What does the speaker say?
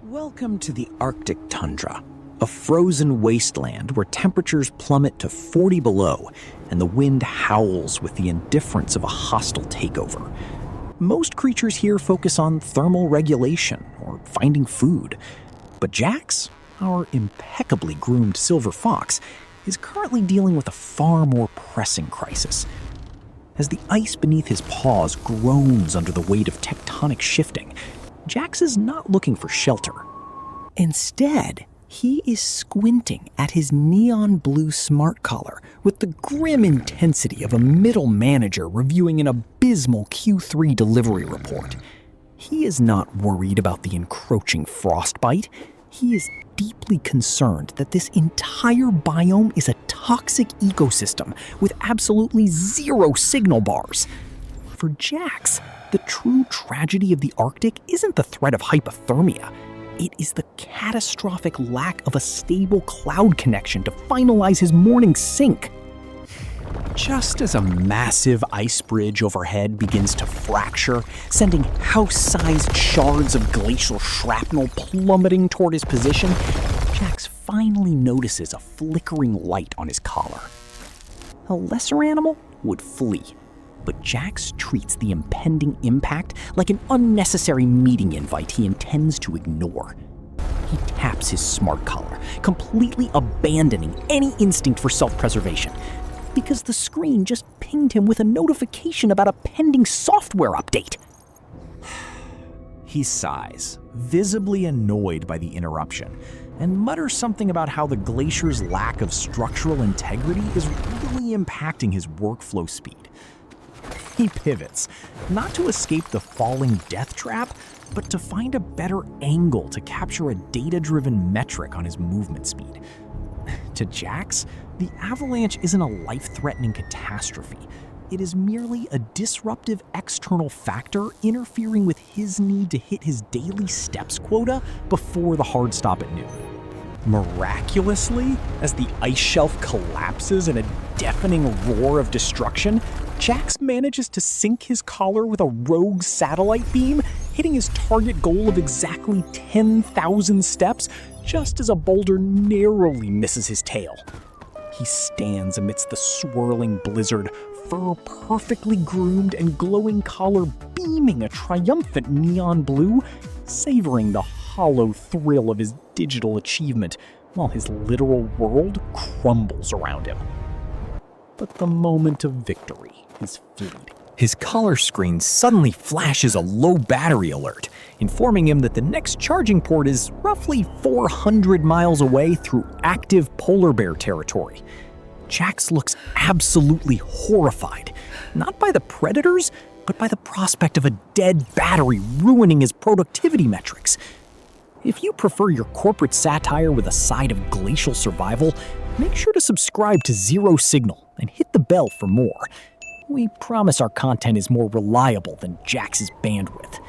Welcome to the Arctic tundra, a frozen wasteland where temperatures plummet to 40 below and the wind howls with the indifference of a hostile takeover. Most creatures here focus on thermal regulation or finding food, but Jax, our impeccably groomed silver fox, is currently dealing with a far more pressing crisis. As the ice beneath his paws groans under the weight of tectonic shifting, Jax is not looking for shelter. Instead, he is squinting at his neon blue smart collar with the grim intensity of a middle manager reviewing an abysmal Q3 delivery report. He is not worried about the encroaching frostbite. He is deeply concerned that this entire biome is a toxic ecosystem with absolutely zero signal bars. For Jax, the true tragedy of the Arctic isn't the threat of hypothermia. It is the catastrophic lack of a stable cloud connection to finalize his morning sink. Just as a massive ice bridge overhead begins to fracture, sending house-sized shards of glacial shrapnel plummeting toward his position, Jax finally notices a flickering light on his collar. A lesser animal would flee, but Jax treats the impending impact like an unnecessary meeting invite he intends to ignore. He taps his smart collar, completely abandoning any instinct for self-preservation, because the screen just pinged him with a notification about a pending software update. He sighs, visibly annoyed by the interruption, and mutters something about how the glacier's lack of structural integrity is really impacting his workflow speed. He pivots, not to escape the falling death trap, but to find a better angle to capture a data-driven metric on his movement speed. To Jax, the avalanche isn't a life-threatening catastrophe. It is merely a disruptive external factor interfering with his need to hit his daily steps quota before the hard stop at noon. Miraculously, as the ice shelf collapses in a deafening roar of destruction, Jax manages to sink his collar with a rogue satellite beam, hitting his target goal of exactly 10,000 steps, just as a boulder narrowly misses his tail. He stands amidst the swirling blizzard, fur perfectly groomed and glowing collar beaming a triumphant neon blue, savoring the hollow thrill of his digital achievement while his literal world crumbles around him. But the moment of victory is fleeting. His collar screen suddenly flashes a low battery alert, informing him that the next charging port is roughly 400 miles away through active polar bear territory. Jax looks absolutely horrified, not by the predators, but by the prospect of a dead battery ruining his productivity metrics. If you prefer your corporate satire with a side of glacial survival, make sure to subscribe to Zero Signal and hit the bell for more. We promise our content is more reliable than Jax's bandwidth.